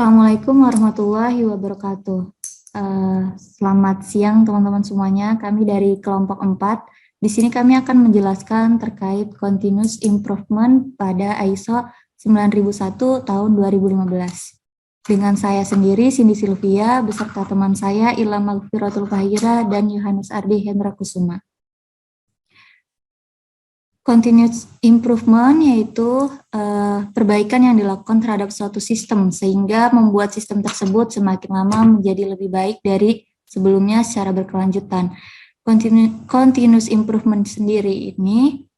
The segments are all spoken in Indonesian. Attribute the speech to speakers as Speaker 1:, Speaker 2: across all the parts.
Speaker 1: Assalamualaikum warahmatullahi wabarakatuh. Selamat siang teman-teman semuanya. Kami dari kelompok 4. Di sini kami akan menjelaskan terkait continuous improvement pada ISO 9001 tahun 2015. Dengan saya sendiri, Cindy Sylvia, beserta teman saya Ilham Magfiratul Fahira dan Yohanes Ardi Hendra Kusuma. Continuous improvement yaitu perbaikan yang dilakukan terhadap suatu sistem sehingga membuat sistem tersebut semakin lama menjadi lebih baik dari sebelumnya secara berkelanjutan. Continuous improvement sendiri ini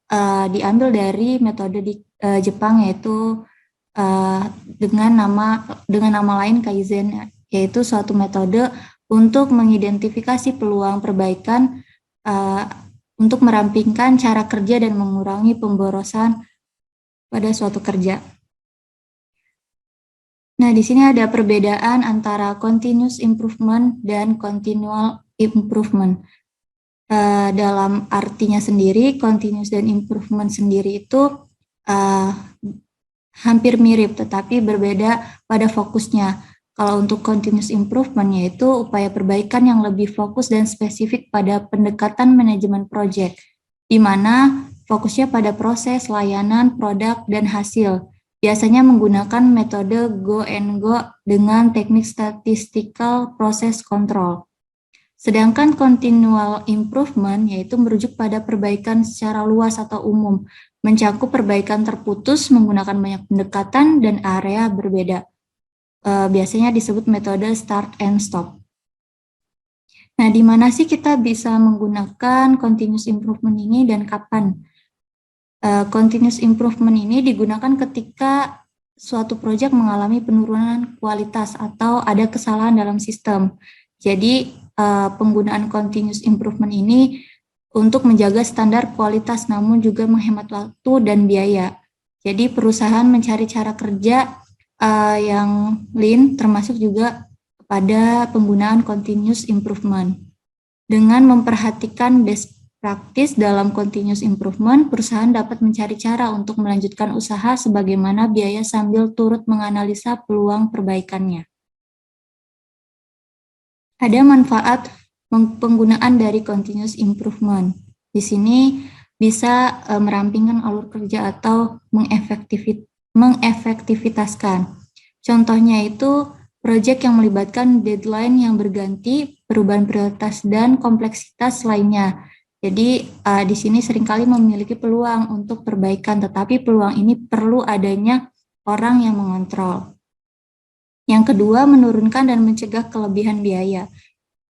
Speaker 1: diambil dari metode di Jepang yaitu dengan nama lain Kaizen, yaitu suatu metode untuk mengidentifikasi peluang perbaikan untuk merampingkan cara kerja dan mengurangi pemborosan pada suatu kerja. Nah, di sini ada perbedaan antara continuous improvement dan continual improvement. Dalam artinya sendiri, continuous dan improvement sendiri itu hampir mirip, tetapi berbeda pada fokusnya. Kalau untuk continuous improvement yaitu upaya perbaikan yang lebih fokus dan spesifik pada pendekatan manajemen proyek, di mana fokusnya pada proses, layanan, produk, dan hasil. Biasanya menggunakan metode go and go dengan teknik statistical process control. Sedangkan continual improvement yaitu merujuk pada perbaikan secara luas atau umum, mencakup perbaikan terputus menggunakan banyak pendekatan dan area berbeda. Biasanya disebut metode start and stop. Nah, di mana sih kita bisa menggunakan continuous improvement ini dan kapan? Continuous improvement ini digunakan ketika suatu proyek mengalami penurunan kualitas atau ada kesalahan dalam sistem. Jadi, penggunaan continuous improvement ini untuk menjaga standar kualitas namun juga menghemat waktu dan biaya. Jadi, perusahaan mencari cara kerja yang lean termasuk juga pada penggunaan continuous improvement. Dengan memperhatikan best practice dalam continuous improvement, perusahaan dapat mencari cara untuk melanjutkan usaha sebagaimana biaya sambil turut menganalisa peluang perbaikannya. Ada manfaat penggunaan dari continuous improvement. Di sini bisa merampingkan alur kerja atau mengefektivitaskan. Contohnya itu proyek yang melibatkan deadline yang berganti, perubahan prioritas, dan kompleksitas lainnya. Jadi di sini seringkali memiliki peluang untuk perbaikan, tetapi peluang ini perlu adanya orang yang mengontrol. Yang kedua, menurunkan dan mencegah kelebihan biaya.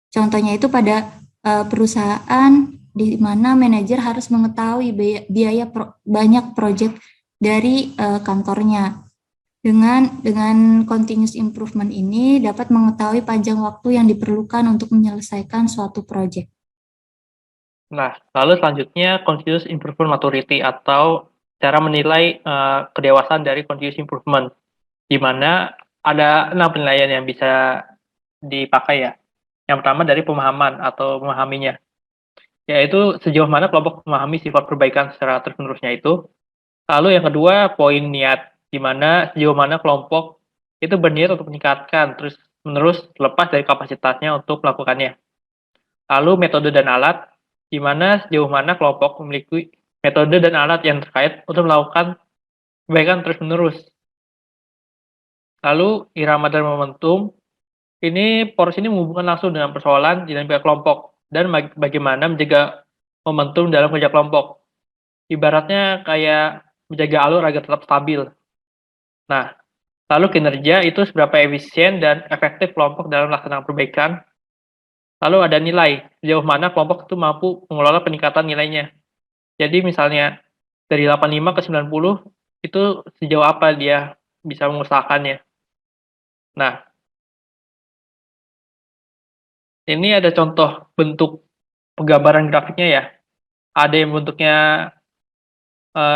Speaker 1: Contohnya itu pada perusahaan di mana manajer harus mengetahui biaya banyak proyek dari kantornya. Dengan continuous improvement ini dapat mengetahui panjang waktu yang diperlukan untuk menyelesaikan suatu proyek.
Speaker 2: Nah, lalu selanjutnya continuous improvement maturity atau cara menilai kedewasaan dari continuous improvement, di mana ada 6 penilaian yang bisa dipakai ya. Yang pertama dari pemahaman atau memahaminya, yaitu sejauh mana kelompok memahami sifat perbaikan secara terus-menerusnya itu. Lalu yang kedua, poin niat, di mana sejauh mana kelompok itu berniat untuk meningkatkan terus-menerus lepas dari kapasitasnya untuk melakukannya. Lalu metode dan alat, di mana sejauh mana kelompok memiliki metode dan alat yang terkait untuk melakukan perbaikan terus-menerus. Lalu irama dan momentum, ini porsi ini menghubungkan langsung dengan persoalan dinamika kelompok dan bagaimana menjaga momentum dalam kerja kelompok. Ibaratnya kayak menjaga alur agar tetap stabil. Nah, lalu kinerja itu seberapa efisien dan efektif kelompok dalam melaksanakan perbaikan. Lalu ada nilai, sejauh mana kelompok itu mampu mengelola peningkatan nilainya. Jadi misalnya dari 85 ke 90, itu sejauh apa dia bisa mengusahakannya. Nah, ini ada contoh bentuk penggambaran grafiknya ya. Ada yang bentuknya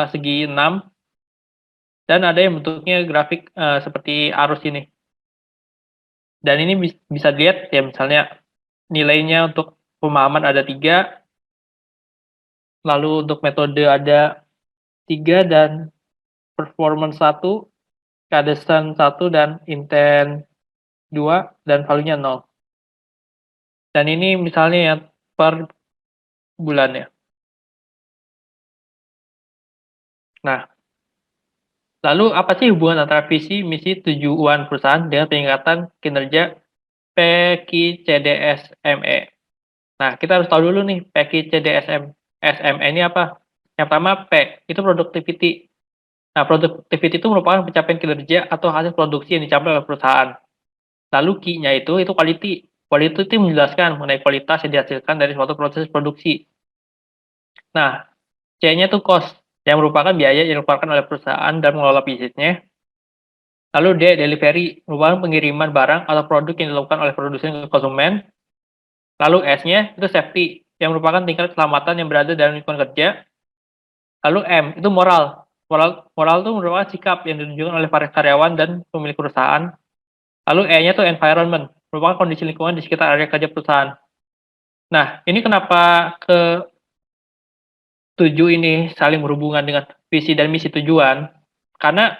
Speaker 2: segi 6, dan ada yang bentuknya grafik seperti arus ini. Dan ini bisa dilihat ya, misalnya nilainya untuk pemahaman ada 3, lalu untuk metode ada 3, dan performance 1, kadesan 1, dan intent 2, dan value-nya 0. Dan ini misalnya ya per bulannya. Nah, lalu apa sih hubungan antara visi, misi, tujuan perusahaan dengan peningkatan kinerja PKICDSME? Nah, kita harus tahu dulu nih PKICDSME ini apa? Yang pertama P, itu productivity. Nah, productivity itu merupakan pencapaian kinerja atau hasil produksi yang dicapai oleh perusahaan. Lalu Q-nya itu quality. Quality itu menjelaskan mengenai kualitas yang dihasilkan dari suatu proses produksi. Nah, C-nya itu cost, yang merupakan biaya yang dikeluarkan oleh perusahaan dan mengelola bisnisnya. Lalu D, delivery, merupakan pengiriman barang atau produk yang dilakukan oleh produsen ke konsumen. Lalu S-nya itu safety, yang merupakan tingkat keselamatan yang berada dalam lingkungan kerja. Lalu M, itu moral. Moral itu merupakan sikap yang ditunjukkan oleh para karyawan dan pemilik perusahaan. Lalu E-nya itu environment, merupakan kondisi lingkungan di sekitar area kerja perusahaan. Nah, ini kenapa ke-7 ini saling berhubungan dengan visi dan misi tujuan? Karena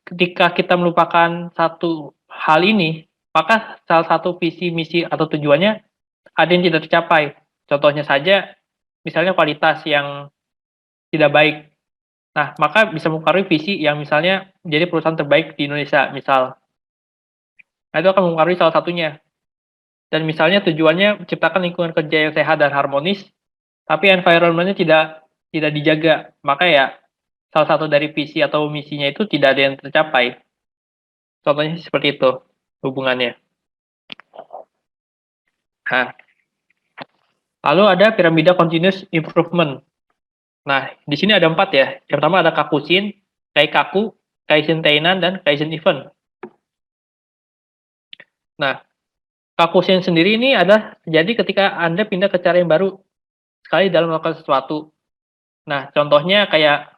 Speaker 2: ketika kita melupakan satu hal ini, maka salah satu visi, misi, atau tujuannya ada yang tidak tercapai. Contohnya saja, misalnya kualitas yang tidak baik. Nah, maka bisa mempengaruhi visi yang misalnya menjadi perusahaan terbaik di Indonesia, misal. Nah, itu akan mempengaruhi salah satunya. Dan misalnya tujuannya menciptakan lingkungan kerja yang sehat dan harmonis, tapi environment-nya tidak dijaga. Maka ya, salah satu dari visi atau misinya itu tidak ada yang tercapai. Contohnya seperti itu hubungannya. Nah, lalu ada piramida continuous improvement. Nah, di sini ada 4 ya. Yang pertama ada Kakusin, Kaikaku, Kaizen Teinan, dan Kaizen Event. Nah, Kakusin sendiri ini adalah terjadi ketika Anda pindah ke cara yang baru sekali dalam melakukan sesuatu. Nah, contohnya kayak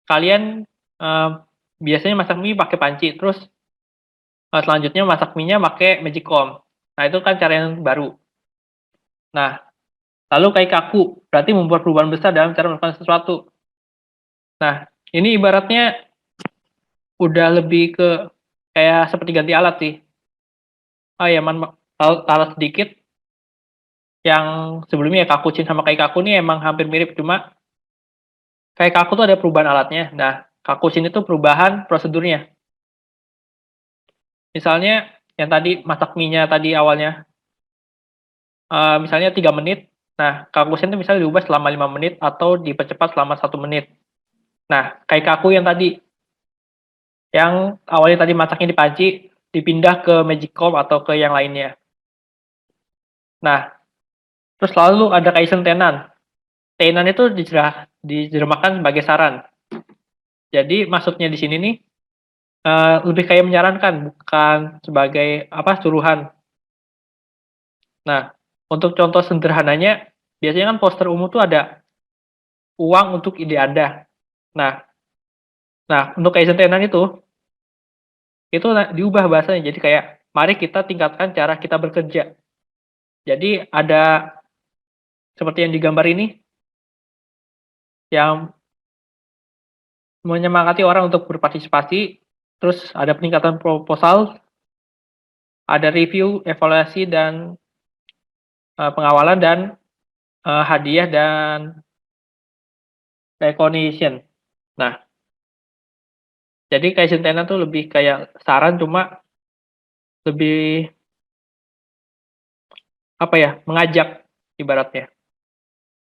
Speaker 2: kalian biasanya masak mie pakai panci, terus selanjutnya masak mie-nya pakai magicom. Nah, itu kan cara yang baru. Nah, lalu Kaikaku, berarti membuat perubahan besar dalam cara melakukan sesuatu. Nah, ini ibaratnya udah lebih ke kayak seperti ganti alat sih. Oh ya, alat sedikit yang sebelumnya ya Kakucin sama Kaikaku ini emang hampir mirip, cuma Kaikaku tuh ada perubahan alatnya. Nah, Kakucin itu perubahan prosedurnya. Misalnya yang tadi masak mie-nya tadi awalnya misalnya 3 menit. Nah, Kakucin itu misalnya diubah selama 5 menit atau dipercepat selama 1 menit. Nah, Kaikaku yang tadi yang awalnya tadi masaknya di panci dipindah ke magicom atau ke yang lainnya. Nah, terus lalu ada Kaizen Tenan. Tenan itu dijermakan sebagai saran. Jadi maksudnya di sini nih lebih kayak menyarankan, bukan sebagai suruhan. Nah, untuk contoh sederhananya, biasanya kan poster umum tuh ada uang untuk ide Anda. Nah, untuk Kaizen Tenan itu diubah bahasanya jadi kayak mari kita tingkatkan cara kita bekerja. Jadi ada seperti yang digambar ini yang menyemangati orang untuk berpartisipasi, terus ada peningkatan proposal, ada review, evaluasi, dan pengawalan, dan hadiah dan recognition. Nah, jadi Kaizen Tenan tuh lebih kayak saran, cuma lebih mengajak ibaratnya.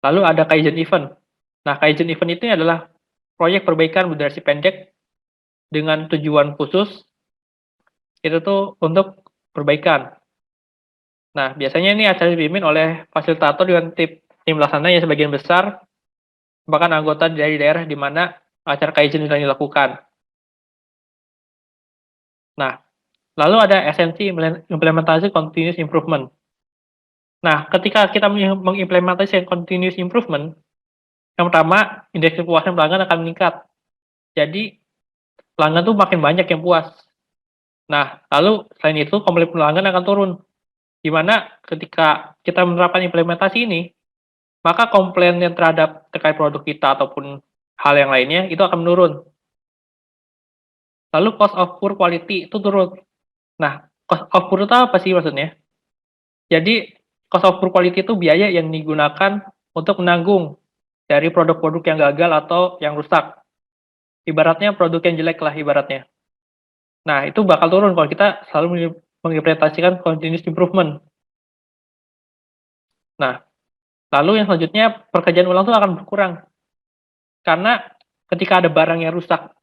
Speaker 2: Lalu ada Kaizen Event. Nah, Kaizen Event itu adalah proyek perbaikan berdurasi pendek dengan tujuan khusus itu tuh untuk perbaikan. Nah, biasanya ini acara dipimpin oleh fasilitator dengan tim pelaksana yang sebagian besar bahkan anggota dari daerah di mana acara Kaizen sedang dilakukan. Nah, lalu ada esensi implementasi continuous improvement. Nah, ketika kita mengimplementasi continuous improvement, yang pertama, indeks kepuasan pelanggan akan meningkat. Jadi, pelanggan tuh makin banyak yang puas. Nah, lalu selain itu, komplain pelanggan akan turun. Di mana ketika kita menerapkan implementasi ini, maka komplain yang terkait produk kita ataupun hal yang lainnya itu akan menurun. Lalu cost of poor quality itu turun. Nah, Cost of poor itu apa sih maksudnya? Jadi cost of poor quality itu biaya yang digunakan untuk menanggung dari produk-produk yang gagal atau yang rusak. Ibaratnya produk yang jelek lah ibaratnya. Nah, itu bakal turun kalau kita selalu mengimplementasikan continuous improvement. Nah, lalu yang selanjutnya pekerjaan ulang itu akan berkurang. Karena ketika ada barang yang rusak,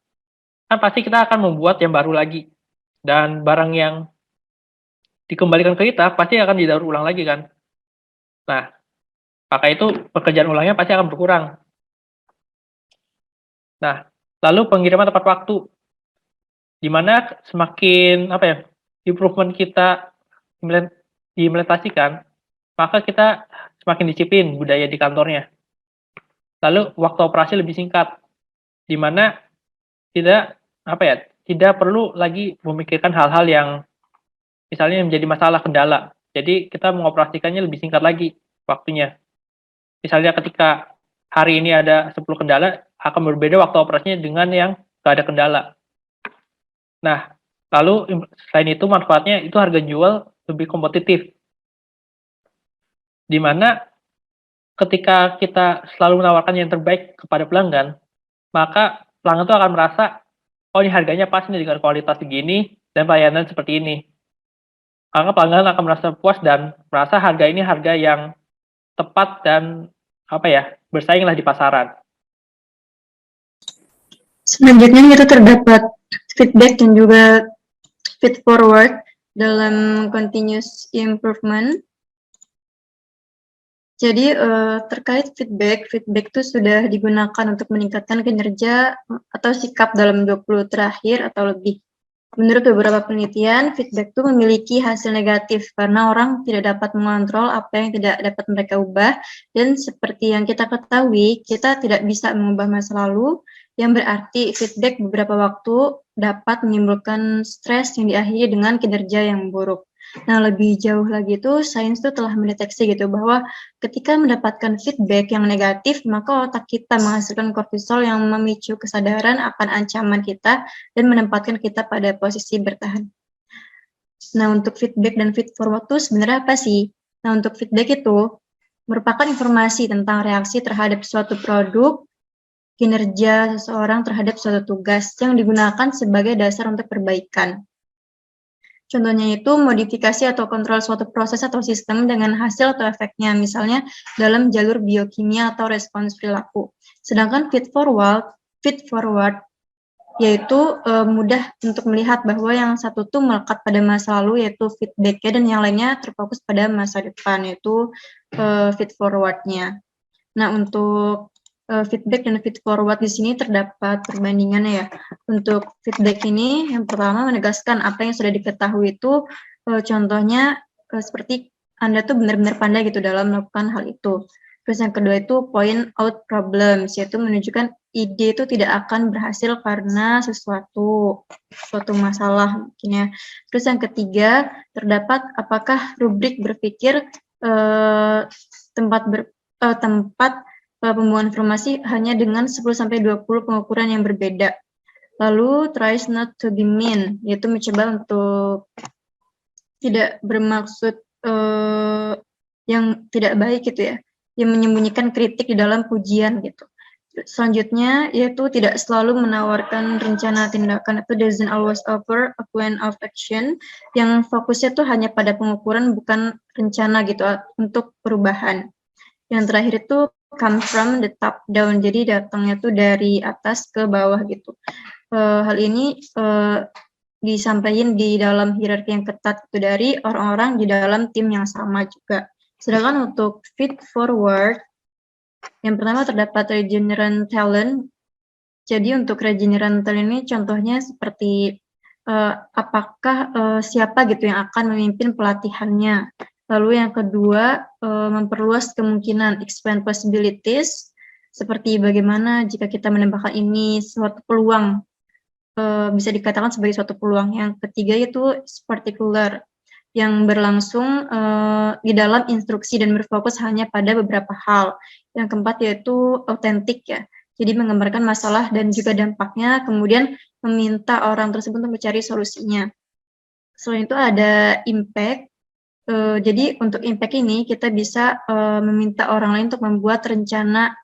Speaker 2: kan pasti kita akan membuat yang baru lagi. Dan barang yang dikembalikan ke kita pasti akan didaur ulang lagi kan. Nah, maka itu pekerjaan ulangnya pasti akan berkurang. Nah, lalu pengiriman tepat waktu. Di mana semakin apa ya, improvement kita diimplementasikan, maka kita semakin disiplin budaya di kantornya. Lalu waktu operasi lebih singkat, di mana tidak apa ya, tidak perlu lagi memikirkan hal-hal yang misalnya menjadi masalah kendala. Jadi kita mengoperasikannya lebih singkat lagi waktunya. Misalnya ketika hari ini ada 10 kendala, akan berbeda waktu operasinya dengan yang nggak ada kendala. Nah, lalu selain itu manfaatnya itu harga jual lebih kompetitif. Di mana ketika kita selalu menawarkan yang terbaik kepada pelanggan, maka pelanggan itu akan merasa, oh ini harganya pas nih dengan kualitas segini dan pelayanan seperti ini. Maka pelanggan akan merasa puas dan merasa harga ini harga yang tepat dan apa ya, bersainglah di pasaran.
Speaker 3: Selanjutnya kita terdapat feedback dan juga feed forward dalam continuous improvement. Jadi terkait feedback itu sudah digunakan untuk meningkatkan kinerja atau sikap dalam 20 terakhir atau lebih. Menurut beberapa penelitian, feedback itu memiliki hasil negatif karena orang tidak dapat mengontrol apa yang tidak dapat mereka ubah, dan seperti yang kita ketahui, kita tidak bisa mengubah masa lalu, yang berarti feedback beberapa waktu dapat menimbulkan stres yang diakhiri dengan kinerja yang buruk. Nah, lebih jauh lagi itu sains itu telah mendeteksi gitu bahwa ketika mendapatkan feedback yang negatif, maka otak kita menghasilkan kortisol yang memicu kesadaran akan ancaman kita dan menempatkan kita pada posisi bertahan. Nah, untuk feedback dan feed forward itu sebenarnya apa sih? Nah, untuk feedback itu merupakan informasi tentang reaksi terhadap suatu produk, kinerja seseorang terhadap suatu tugas yang digunakan sebagai dasar untuk perbaikan. Contohnya itu modifikasi atau kontrol suatu proses atau sistem dengan hasil atau efeknya, misalnya dalam jalur biokimia atau respons perilaku. Sedangkan feed forward yaitu mudah untuk melihat bahwa yang satu tuh melekat pada masa lalu yaitu feedback-nya, dan yang lainnya terfokus pada masa depan yaitu feed forward-nya. Nah, untuk feedback dan feed forward di sini terdapat perbandingannya ya. Untuk feedback ini yang pertama menegaskan apa yang sudah diketahui itu, contohnya seperti Anda tuh benar-benar pandai gitu dalam melakukan hal itu. Terus yang kedua itu point out problems, yaitu menunjukkan ide itu tidak akan berhasil karena suatu masalah mungkin ya. Terus yang ketiga terdapat apakah rubrik berpikir tempat pembuangan informasi hanya dengan 10-20 pengukuran yang berbeda. Lalu tries not to be mean, yaitu mencoba untuk tidak bermaksud yang tidak baik gitu ya, yang menyembunyikan kritik di dalam pujian gitu. Selanjutnya yaitu tidak selalu menawarkan rencana tindakan, itu doesn't always offer a plan of action, yang fokusnya tuh hanya pada pengukuran bukan rencana gitu untuk perubahan. Yang terakhir itu come from the top down, jadi datangnya tuh dari atas ke bawah gitu. Hal ini disampaikan di dalam hierarki yang ketat itu dari orang-orang di dalam tim yang sama juga. Sedangkan untuk feed forward, yang pertama terdapat regenerant talent. Jadi untuk regenerant talent ini contohnya seperti apakah siapa gitu yang akan memimpin pelatihannya. Lalu yang kedua, memperluas kemungkinan, expand possibilities, seperti bagaimana jika kita menambahkan ini suatu peluang, bisa dikatakan sebagai suatu peluang. Yang ketiga itu particular, yang berlangsung di dalam instruksi dan berfokus hanya pada beberapa hal. Yang keempat yaitu autentik ya, jadi menggambarkan masalah dan juga dampaknya, kemudian meminta orang tersebut untuk mencari solusinya. Selain itu ada impact. Jadi untuk impact ini kita bisa meminta orang lain untuk membuat rencana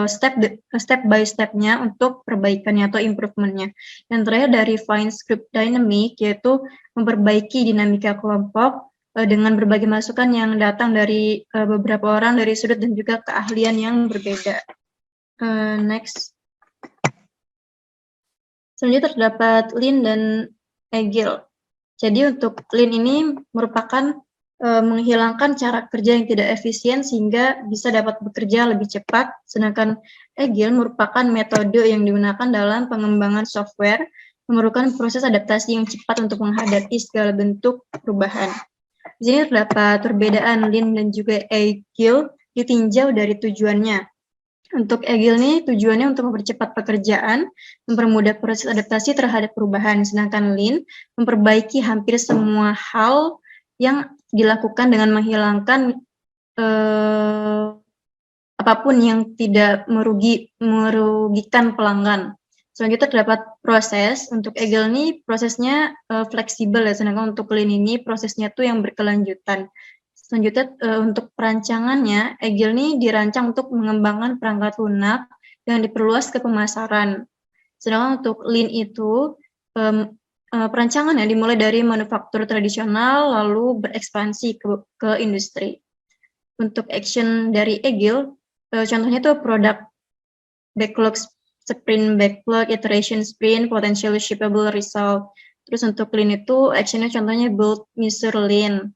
Speaker 3: step by step-nya untuk perbaikannya atau improvement-nya. Yang terakhir dari Fine Script Dynamic, yaitu memperbaiki dinamika kelompok dengan berbagai masukan yang datang dari beberapa orang dari sudut dan juga keahlian yang berbeda. Next. Selanjutnya terdapat Lean dan Agile. Jadi untuk Lean ini merupakan menghilangkan cara kerja yang tidak efisien sehingga bisa dapat bekerja lebih cepat, sedangkan Agile merupakan metode yang digunakan dalam pengembangan software, memerlukan proses adaptasi yang cepat untuk menghadapi segala bentuk perubahan. Di sini terdapat perbedaan Lean dan juga Agile ditinjau dari tujuannya. Untuk Agile ini tujuannya untuk mempercepat pekerjaan, mempermudah proses adaptasi terhadap perubahan, sedangkan Lean memperbaiki hampir semua hal yang dilakukan dengan menghilangkan apapun yang tidak merugikan pelanggan. Selanjutnya terdapat proses. Untuk Agile ini prosesnya fleksibel ya, sedangkan untuk Lean ini prosesnya tuh yang berkelanjutan. Selanjutnya untuk perancangannya, Agile ini dirancang untuk mengembangkan perangkat lunak yang diperluas ke pemasaran. Sedangkan untuk Lean itu perancangannya dimulai dari manufaktur tradisional lalu berekspansi ke industri. Untuk action dari Agile, contohnya itu product backlog, sprint backlog, iteration sprint, potentially shippable result. Terus untuk Lean itu actionnya contohnya build, measure, lean.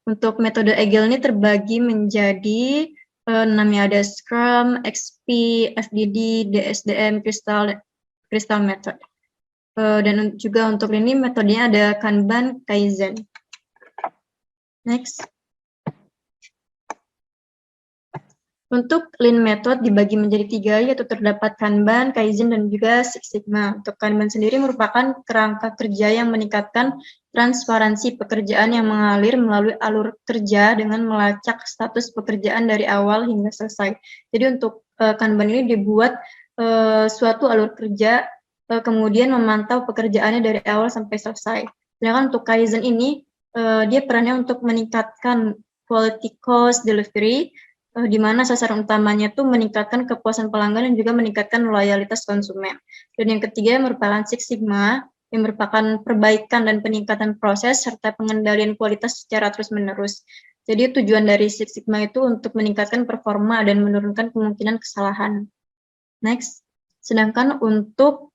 Speaker 3: Untuk metode Agile ini terbagi menjadi namanya ada Scrum, XP, FDD, DSDM, Crystal Method. Dan juga untuk ini metodenya ada Kanban, Kaizen. Next. Untuk Lean Method dibagi menjadi 3, yaitu terdapat Kanban, Kaizen, dan juga Six Sigma. Untuk Kanban sendiri merupakan kerangka kerja yang meningkatkan transparansi pekerjaan yang mengalir melalui alur kerja dengan melacak status pekerjaan dari awal hingga selesai. Jadi untuk Kanban ini dibuat suatu alur kerja, kemudian memantau pekerjaannya dari awal sampai selesai. Sedangkan untuk Kaizen ini, dia perannya untuk meningkatkan quality cost delivery, di mana sasaran utamanya itu meningkatkan kepuasan pelanggan dan juga meningkatkan loyalitas konsumen. Dan yang ketiga merupakan Six Sigma, yang merupakan perbaikan dan peningkatan proses serta pengendalian kualitas secara terus-menerus. Jadi tujuan dari Six Sigma itu untuk meningkatkan performa dan menurunkan kemungkinan kesalahan. Next. Sedangkan untuk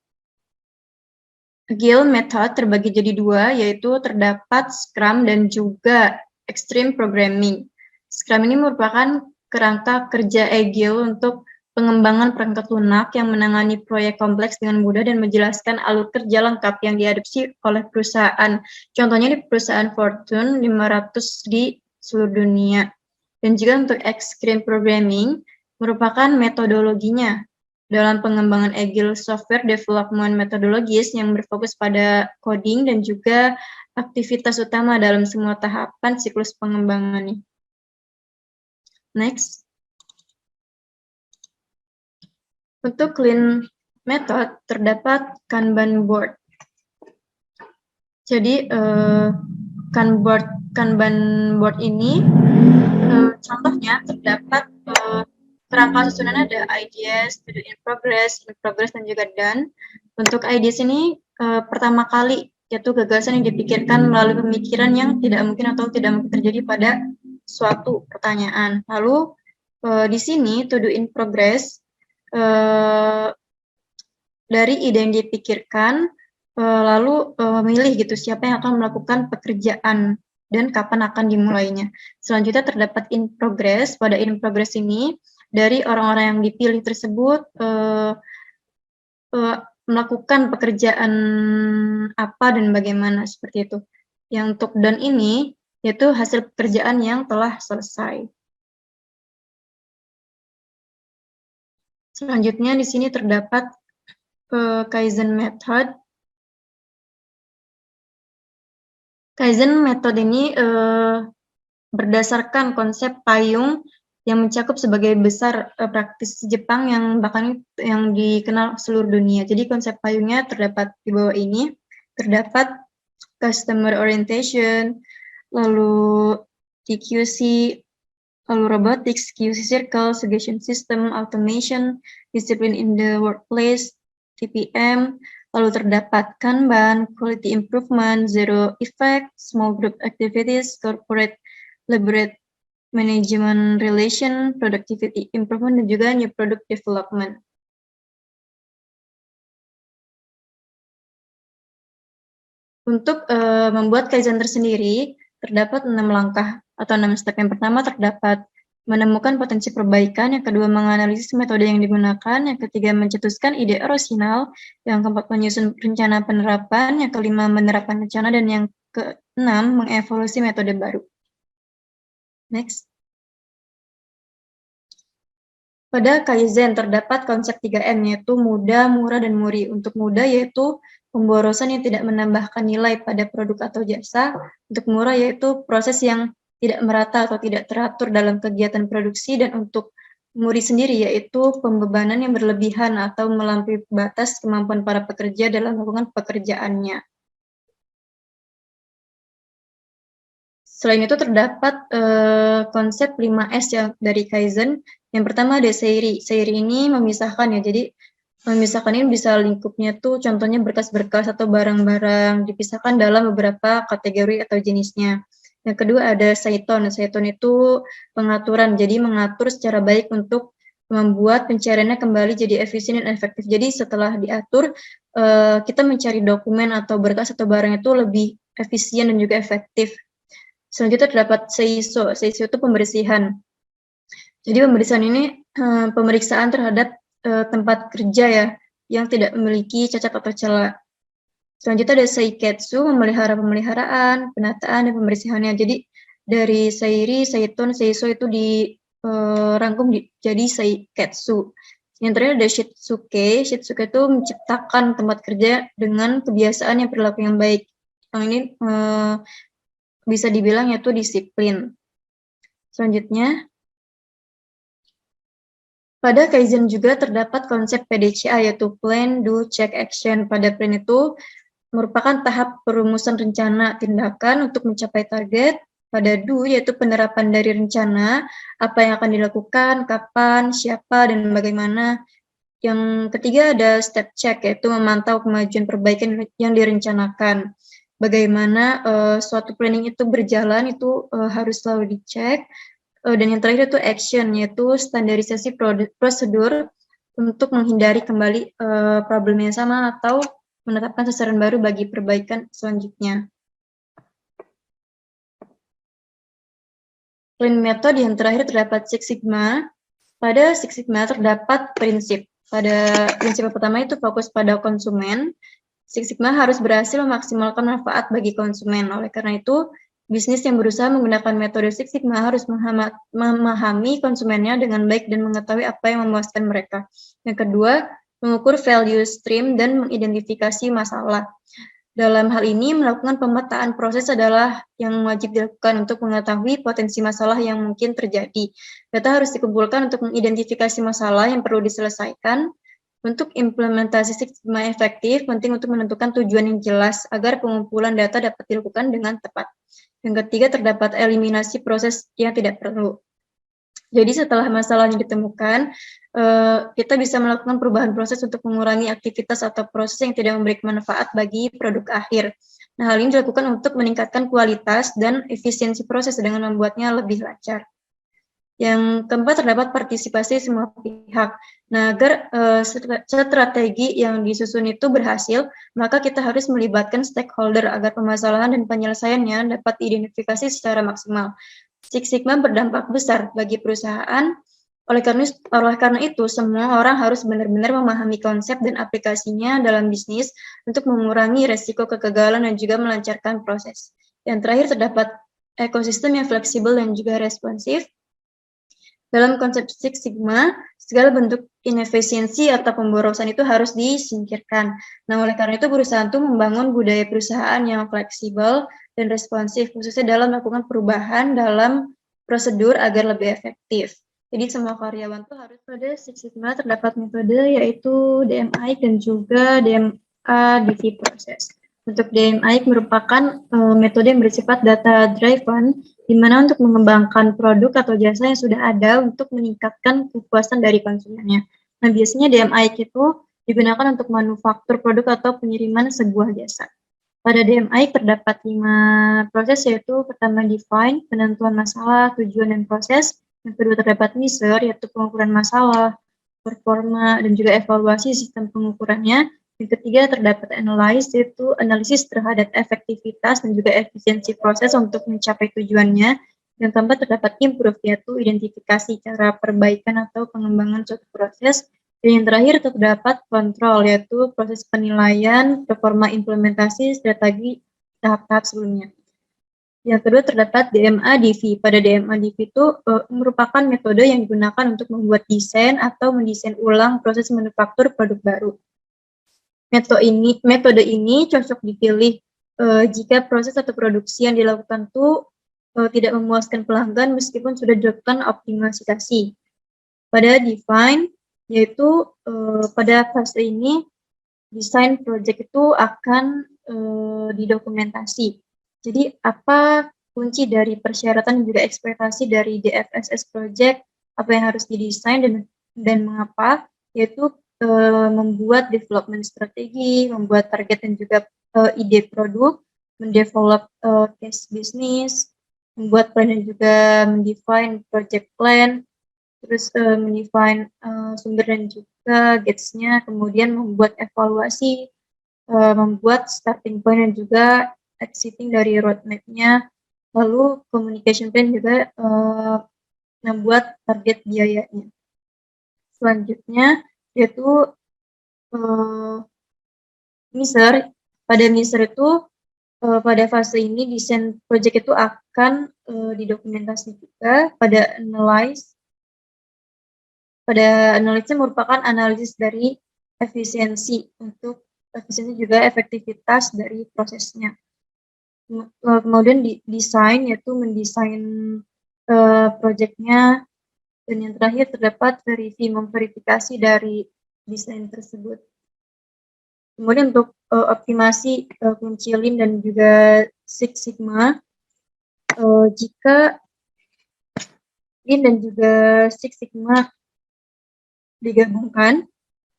Speaker 3: Agile Method terbagi jadi 2, yaitu terdapat Scrum dan juga Extreme Programming. Scrum ini merupakan kerangka kerja Agile untuk pengembangan perangkat lunak yang menangani proyek kompleks dengan mudah dan menjelaskan alur kerja lengkap yang diadopsi oleh perusahaan. Contohnya di perusahaan Fortune 500 di seluruh dunia. Dan juga untuk Extreme Programming merupakan metodologinya dalam pengembangan Agile Software Development Methodologies yang berfokus pada coding dan juga aktivitas utama dalam semua tahapan siklus pengembangannya. Next. Untuk Lean Method terdapat Kanban Board. Jadi Kanban Board ini contohnya terdapat kerangka susunannya ada ideas, to do in progress, dan juga done. Untuk ideas ini pertama kali yaitu gagasan yang dipikirkan melalui pemikiran yang tidak mungkin atau tidak mungkin terjadi pada suatu pertanyaan. Lalu di sini to do in progress dari ide yang dipikirkan lalu memilih gitu siapa yang akan melakukan pekerjaan dan kapan akan dimulainya. Selanjutnya terdapat in progress. Pada in progress ini dari orang-orang yang dipilih tersebut melakukan pekerjaan apa dan bagaimana seperti itu. Yang untuk done ini yaitu hasil pekerjaan yang telah selesai. Selanjutnya di sini terdapat Kaizen Method. Kaizen Method ini berdasarkan konsep payung yang mencakup sebagai besar praktis Jepang yang bahkan yang dikenal seluruh dunia. Jadi konsep payungnya terdapat di bawah ini, terdapat customer orientation, lalu TQC, lalu robotics, QC circle, suggestion system, automation, discipline in the workplace, TPM, lalu terdapat Kanban, quality improvement, zero effect, small group activities, corporate elaborate management relation, productivity improvement, dan juga new product development. Untuk membuat Kaizen tersendiri, terdapat 6 langkah atau 6 step. Yang pertama terdapat menemukan potensi perbaikan, yang kedua menganalisis metode yang digunakan, yang ketiga mencetuskan ide orisinal, yang keempat menyusun rencana penerapan, yang kelima menerapkan rencana, dan yang keenam mengevaluasi metode baru. Next. Pada Kaizen terdapat konsep 3M, yaitu mudah, murah, dan muri. Untuk mudah yaitu pemborosan yang tidak menambahkan nilai pada produk atau jasa. Untuk murah yaitu proses yang tidak merata atau tidak teratur dalam kegiatan produksi, dan untuk muri sendiri yaitu pembebanan yang berlebihan atau melampaui batas kemampuan para pekerja dalam melakukan pekerjaannya. Selain itu terdapat konsep 5S yang dari Kaizen. Yang pertama ada Seiri. Seiri ini memisahkan ya, jadi memisahkan ini bisa lingkupnya tuh contohnya berkas-berkas atau barang-barang dipisahkan dalam beberapa kategori atau jenisnya. Yang kedua ada Seiton. Seiton itu pengaturan, jadi mengatur secara baik untuk membuat pencariannya kembali jadi efisien dan efektif. Jadi setelah diatur, kita mencari dokumen atau berkas atau barang itu lebih efisien dan juga efektif. Selanjutnya terdapat Seiso. Seiso itu pembersihan. Jadi pembersihan ini pemeriksaan terhadap tempat kerja ya, yang tidak memiliki cacat atau celah. Selanjutnya ada Seiketsu, memelihara pemeliharaan, penataan, dan pembersihannya. Jadi dari Seiri, Seiton, Seiso itu dirangkum jadi Seiketsu. Yang terakhir ada Shitsuke. Shitsuke itu menciptakan tempat kerja dengan kebiasaan yang perilaku yang baik. Yang ini bisa dibilang yaitu disiplin. Selanjutnya, pada Kaizen juga terdapat konsep PDCA, yaitu Plan, Do, Check, Action. Pada Plan itu merupakan tahap perumusan rencana tindakan untuk mencapai target. Pada Do, yaitu penerapan dari rencana, apa yang akan dilakukan, kapan, siapa, dan bagaimana. Yang ketiga ada Step Check, yaitu memantau kemajuan perbaikan yang direncanakan. Bagaimana suatu planning itu berjalan, itu harus selalu dicek. Dan yang terakhir itu action, yaitu standarisasi prosedur untuk menghindari kembali problem yang sama atau menetapkan sasaran baru bagi perbaikan selanjutnya. Selain metode yang terakhir terdapat Six Sigma. Pada Six Sigma terdapat prinsip. Pada prinsip pertama itu fokus pada konsumen. Six Sigma harus berhasil memaksimalkan manfaat bagi konsumen. Oleh karena itu, bisnis yang berusaha menggunakan metode Six Sigma harus memahami konsumennya dengan baik dan mengetahui apa yang memuaskan mereka. Yang kedua, mengukur value stream dan mengidentifikasi masalah. Dalam hal ini, melakukan pemetaan proses adalah yang wajib dilakukan untuk mengetahui potensi masalah yang mungkin terjadi. Data harus dikumpulkan untuk mengidentifikasi masalah yang perlu diselesaikan. Untuk implementasi Six Sigma efektif, penting untuk menentukan tujuan yang jelas agar pengumpulan data dapat dilakukan dengan tepat. Yang ketiga, terdapat eliminasi proses yang tidak perlu. Jadi setelah masalahnya ditemukan, kita bisa melakukan perubahan proses untuk mengurangi aktivitas atau proses yang tidak memberikan manfaat bagi produk akhir. Nah, hal ini dilakukan untuk meningkatkan kualitas dan efisiensi proses dengan membuatnya lebih lancar. Yang keempat, terdapat partisipasi semua pihak. Nah, agar strategi yang disusun itu berhasil, maka kita harus melibatkan stakeholder agar permasalahan dan penyelesaiannya dapat diidentifikasi secara maksimal. Six Sigma berdampak besar bagi perusahaan. Oleh karena itu, semua orang harus benar-benar memahami konsep dan aplikasinya dalam bisnis untuk mengurangi resiko kegagalan dan juga melancarkan proses. Yang terakhir, terdapat ekosistem yang fleksibel dan juga responsif. Dalam konsep Six Sigma, segala bentuk inefisiensi atau pemborosan itu harus disingkirkan. Nah, oleh karena itu perusahaan itu membangun budaya perusahaan yang fleksibel dan responsif, khususnya dalam melakukan perubahan dalam prosedur agar lebih efektif. Jadi semua karyawan itu harus pada Six Sigma terdapat metode yaitu DMI dan juga DMA DV proses. Untuk DMAIC merupakan metode yang bersifat data driven, di mana untuk mengembangkan produk atau jasa yang sudah ada untuk meningkatkan kepuasan dari konsumennya. Nah, biasanya DMAIC itu digunakan untuk manufaktur produk atau pengiriman sebuah jasa. Pada DMAIC terdapat 5 proses, yaitu pertama define, penentuan masalah, tujuan, dan proses. Yang kedua terdapat measure, yaitu pengukuran masalah, performa, dan juga evaluasi sistem pengukurannya. Yang ketiga terdapat analyze, yaitu analisis terhadap efektivitas dan juga efisiensi proses untuk mencapai tujuannya. Yang keempat terdapat improve, yaitu identifikasi cara perbaikan atau pengembangan suatu proses. Dan yang terakhir terdapat kontrol, yaitu proses penilaian, performa implementasi, strategi tahap-tahap sebelumnya. Yang kedua terdapat DMA-DV. Pada DMA-DV itu merupakan metode yang digunakan untuk membuat desain atau mendesain ulang proses manufaktur produk baru. Metode ini cocok dipilih jika proses atau produksi yang dilakukan itu tidak memuaskan pelanggan meskipun sudah dilakukan optimalisasi. Pada define, yaitu pada fase ini desain project itu akan didokumentasi. Jadi apa kunci dari persyaratan dan juga ekspektasi dari DFSS project, apa yang harus didesain dan mengapa, yaitu membuat development strategi, membuat target dan juga ide produk, mendevelop case business, membuat plan dan juga mendefine project plan, terus mendefine sumber dan juga gates-nya, kemudian membuat evaluasi, membuat starting point dan juga exiting dari roadmap-nya, lalu communication plan juga membuat target biayanya. Selanjutnya yaitu measure. Pada measure itu pada fase ini desain project itu akan didokumentasi juga. Pada analyze merupakan analisis dari efisiensi juga efektivitas dari prosesnya. Kemudian desain, yaitu mendesain projectnya. Dan yang terakhir terdapat memverifikasi dari desain tersebut. Kemudian untuk optimasi kunci Lean dan juga Six Sigma, jika Lean dan juga Six Sigma digabungkan,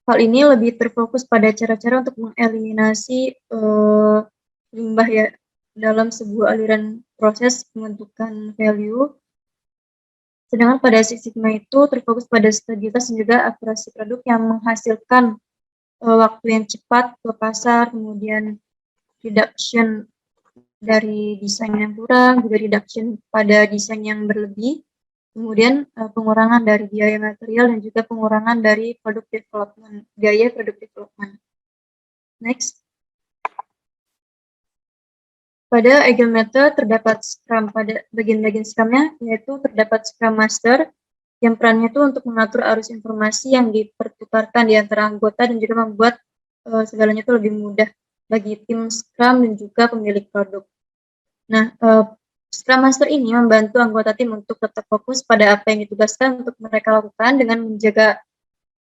Speaker 3: hal ini lebih terfokus pada cara-cara untuk mengeliminasi limbah ya dalam sebuah aliran proses pembentukan value. Sedangkan pada Six Sigma itu terfokus pada stabilitas dan juga akurasi produk yang menghasilkan waktu yang cepat ke pasar, kemudian reduction dari desain yang kurang, juga reduction pada desain yang berlebih, kemudian pengurangan dari biaya material dan juga pengurangan dari biaya produk development. Next. Pada Agile Method terdapat Scrum. Pada bagian-bagian Scrum-nya, yaitu terdapat Scrum Master, yang perannya itu untuk mengatur arus informasi yang dipertukarkan di antara anggota dan juga membuat segalanya itu lebih mudah bagi tim Scrum dan juga pemilik produk. Nah, Scrum Master ini membantu anggota tim untuk tetap fokus pada apa yang ditugaskan untuk mereka lakukan dengan menjaga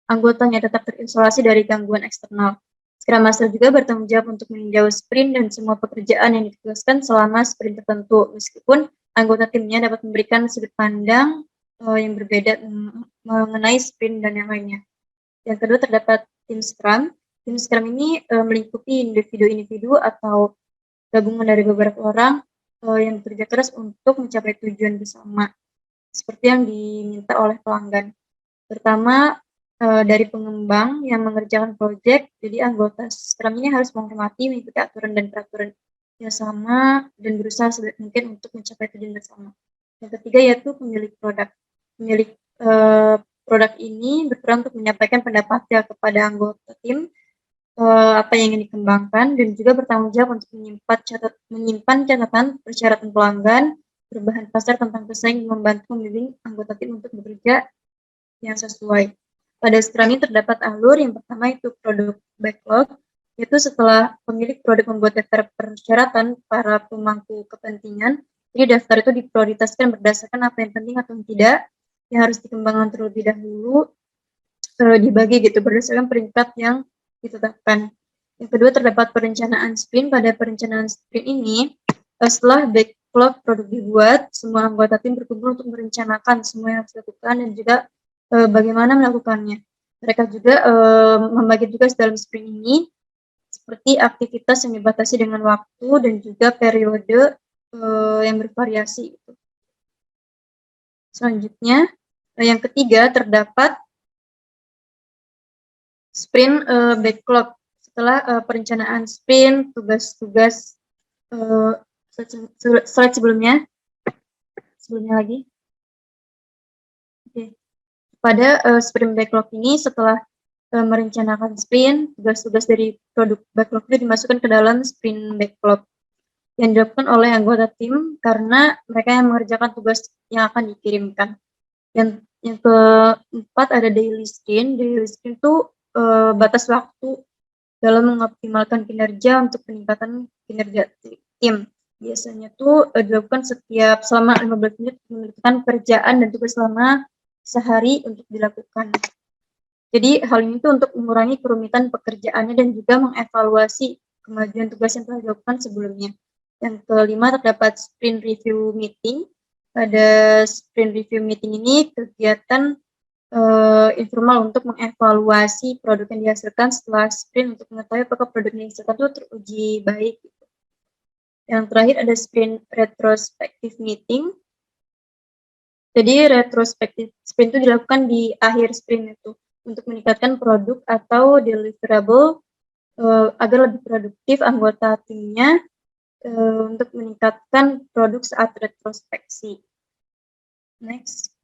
Speaker 3: anggotanya tetap terisolasi dari gangguan eksternal. Scrum Master juga bertanggung jawab untuk meninjau sprint dan semua pekerjaan yang ditugaskan selama sprint tertentu, meskipun anggota timnya dapat memberikan sudut pandang yang berbeda mengenai sprint dan yang lainnya. Yang kedua terdapat tim Scrum. Tim Scrum ini melingkupi individu-individu atau gabungan dari beberapa orang yang bekerja keras untuk mencapai tujuan bersama, seperti yang diminta oleh pelanggan. Pertama, dari pengembang yang mengerjakan proyek, jadi anggota Scrum ini harus menghormati, mengikuti aturan dan peraturan yang sama dan berusaha sebaik mungkin untuk mencapai tujuan bersama. Yang ketiga yaitu pemilik produk. Pemilik produk ini berperan untuk menyampaikan pendapatnya kepada anggota tim apa yang ingin dikembangkan dan juga bertanggung jawab untuk menyimpan catatan persyaratan pelanggan, perubahan pasar tentang pesaing, membantu membimbing anggota tim untuk bekerja yang sesuai. Pada Scrum ini terdapat alur. Yang pertama itu produk backlog, yaitu setelah pemilik produk membuat daftar persyaratan para pemangku kepentingan, jadi daftar itu diprioritaskan berdasarkan apa yang penting atau tidak, yang harus dikembangkan terlebih dahulu, dibagi gitu berdasarkan peringkat yang ditetapkan. Yang kedua, terdapat perencanaan sprint. Pada perencanaan sprint ini, setelah backlog produk dibuat, semua anggota tim berkumpul untuk merencanakan semua yang harus dilakukan dan juga bagaimana melakukannya. Mereka juga membagi tugas dalam sprint ini seperti aktivitas yang dibatasi dengan waktu dan juga periode yang bervariasi. Selanjutnya, yang ketiga, terdapat sprint backlog. Setelah perencanaan sprint, tugas-tugas slide sebelumnya lagi. Oke. Pada sprint backlog ini, setelah merencanakan sprint, tugas-tugas dari produk backlog itu dimasukkan ke dalam sprint backlog yang dilakukan oleh anggota tim karena mereka yang mengerjakan tugas yang akan dikirimkan. Yang keempat ada daily sprint. Daily sprint itu batas waktu dalam mengoptimalkan kinerja untuk peningkatan kinerja tim. Biasanya tuh dilakukan selama 15 menit menentukan pekerjaan dan tugas selama sehari untuk dilakukan. Jadi hal ini tuh untuk mengurangi kerumitan pekerjaannya dan juga mengevaluasi kemajuan tugas yang telah dilakukan sebelumnya. Yang kelima, terdapat sprint review meeting. Pada sprint review meeting ini kegiatan informal untuk mengevaluasi produk yang dihasilkan setelah sprint untuk mengetahui apakah produk yang dihasilkan itu teruji baik. Yang terakhir ada sprint retrospective meeting. Jadi retrospective sprint itu dilakukan di akhir sprint itu untuk meningkatkan produk atau deliverable agar lebih produktif anggota timnya untuk meningkatkan produk saat retrospeksi. Next.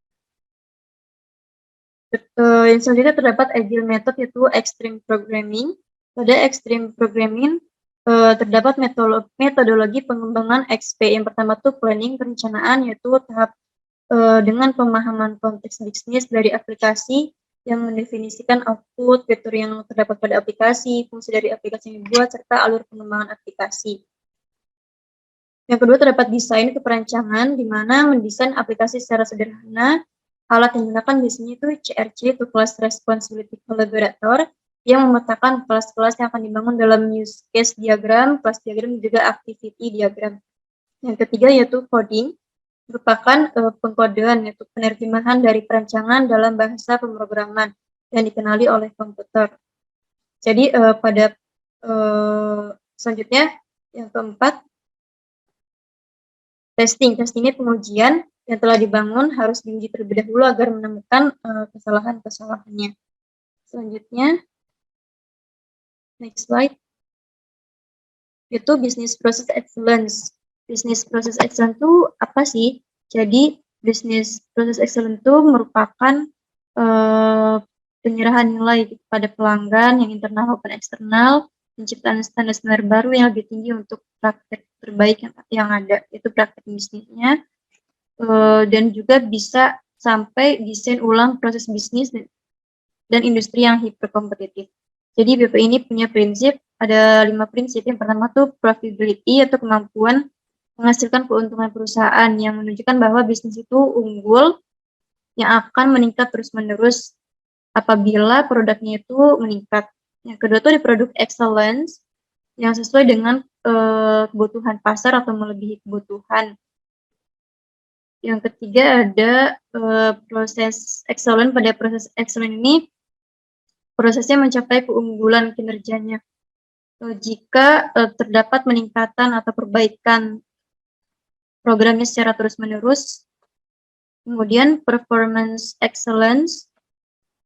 Speaker 3: Yang selanjutnya terdapat agile method yaitu extreme programming. Pada extreme programming terdapat metodologi pengembangan XP. Yang pertama itu planning, perencanaan, yaitu tahap dengan pemahaman konteks bisnis dari aplikasi yang mendefinisikan output, fitur yang terdapat pada aplikasi, fungsi dari aplikasi yang dibuat, serta alur pengembangan aplikasi. Yang kedua terdapat desain keperancangan, di mana mendesain aplikasi secara sederhana. Alat yang digunakan biasanya itu CRC, itu Class Responsibility Collaborator, yang memetakan kelas-kelas yang akan dibangun dalam use case diagram, class diagram, dan juga activity diagram. Yang ketiga yaitu coding, merupakan pengkodean, yaitu penerjemahan dari perancangan dalam bahasa pemrograman yang dikenali oleh komputer. Jadi pada selanjutnya yang keempat, testing. Testingnya pengujian yang telah dibangun harus diuji terlebih dahulu agar menemukan kesalahan-kesalahannya. Selanjutnya, next slide, itu business process excellence. Business process excellence itu apa sih? Jadi business process excellence itu merupakan penyerahan nilai kepada pelanggan yang internal maupun eksternal, penciptaan standar-standar baru yang lebih tinggi untuk praktek terbaik yang ada, itu praktek bisnisnya, dan juga bisa sampai desain ulang proses bisnis dan industri yang hiperkompetitif. Jadi BP ini punya prinsip, ada 5 prinsip. Yang pertama tuh profitability, atau kemampuan menghasilkan keuntungan perusahaan yang menunjukkan bahwa bisnis itu unggul yang akan meningkat terus-menerus apabila produknya itu meningkat. Yang kedua tuh ada product excellence yang sesuai dengan kebutuhan pasar atau melebihi kebutuhan. Yang ketiga ada proses excellent. Pada proses excellent ini prosesnya mencapai keunggulan kinerjanya jika terdapat peningkatan atau perbaikan programnya secara terus-menerus. Kemudian performance excellence.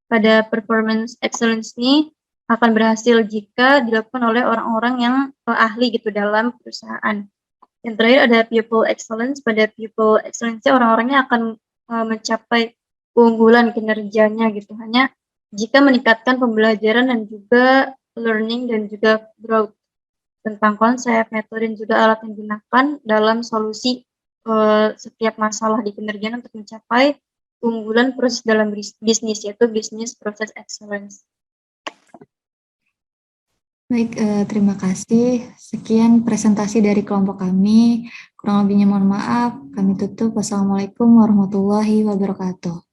Speaker 3: Pada performance excellence ini akan berhasil jika dilakukan oleh orang-orang yang ahli gitu dalam perusahaan. Yang terakhir ada people excellence. Pada people excellence orang-orangnya akan mencapai keunggulan kinerjanya gitu hanya jika meningkatkan pembelajaran dan juga learning dan juga growth tentang konsep, metode, dan juga alat yang digunakan dalam solusi setiap masalah di pekerjaan untuk mencapai keunggulan proses dalam bisnis, yaitu business process excellence.
Speaker 1: Baik, terima kasih. Sekian presentasi dari kelompok kami. Kurang lebihnya mohon maaf. Kami tutup. Wassalamualaikum warahmatullahi wabarakatuh.